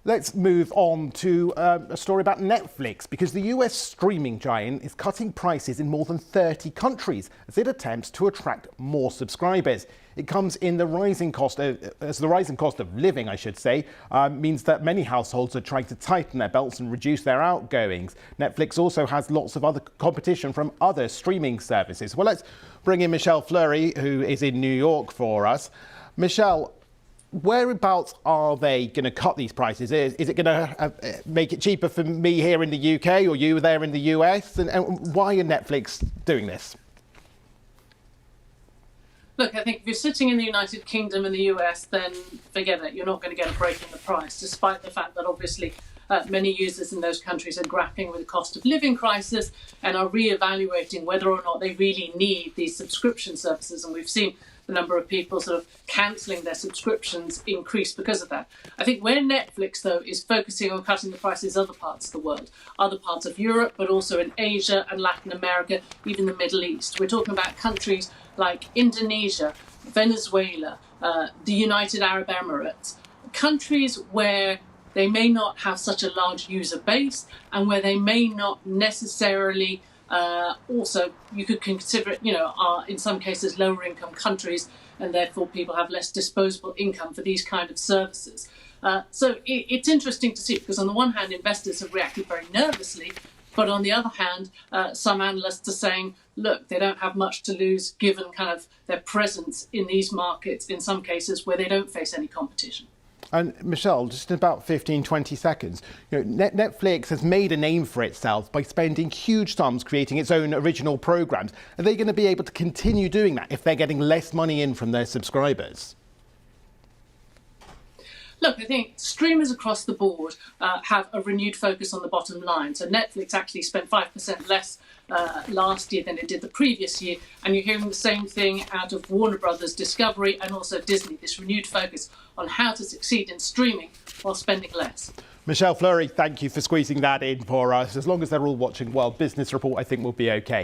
Let's move on to a story about Netflix, because the US streaming giant is cutting prices in more than 30 countries as it attempts to attract more subscribers. It comes in the rising cost of living, I should say, means that many households are trying to tighten their belts and reduce their outgoings. Netflix also has lots of other competition from other streaming services. Well, let's bring in Michelle Fleury, who is in New York for us. Michelle, whereabouts are they going to cut these prices? Is it going to make it cheaper for me here in the UK or you there in the US? And why are Netflix doing this? Look, I think if you're sitting in the United Kingdom and the US, then forget it. You're not going to get a break in the price, despite the fact that obviously many users in those countries are grappling with the cost of living crisis and are re-evaluating whether or not they really need these subscription services. And we've seen the number of people sort of cancelling their subscriptions increase because of that. I think where Netflix, though, is focusing on cutting the prices other parts of the world, other parts of Europe, but also in Asia and Latin America, even the Middle East. We're talking about countries like Indonesia, Venezuela, the United Arab Emirates, countries where they may not have such a large user base and where they may not necessarily also, you could consider it, are in some cases lower income countries, and therefore people have less disposable income for these kind of services. So it's interesting to see, because on the one hand, investors have reacted very nervously, but on the other hand, some analysts are saying, look, they don't have much to lose given kind of their presence in these markets, in some cases where they don't face any competition. And Michelle, just in about 15, 20 seconds, Netflix has made a name for itself by spending huge sums creating its own original programs. Are they going to be able to continue doing that if they're getting less money in from their subscribers? Look, I think streamers across the board have a renewed focus on the bottom line. So Netflix actually spent 5% less last year than it did the previous year. And you're hearing the same thing out of Warner Brothers Discovery and also Disney, this renewed focus on how to succeed in streaming while spending less. Michelle Fleury, thank you for squeezing that in for us. As long as they're all watching World Business Report, I think we'll be okay.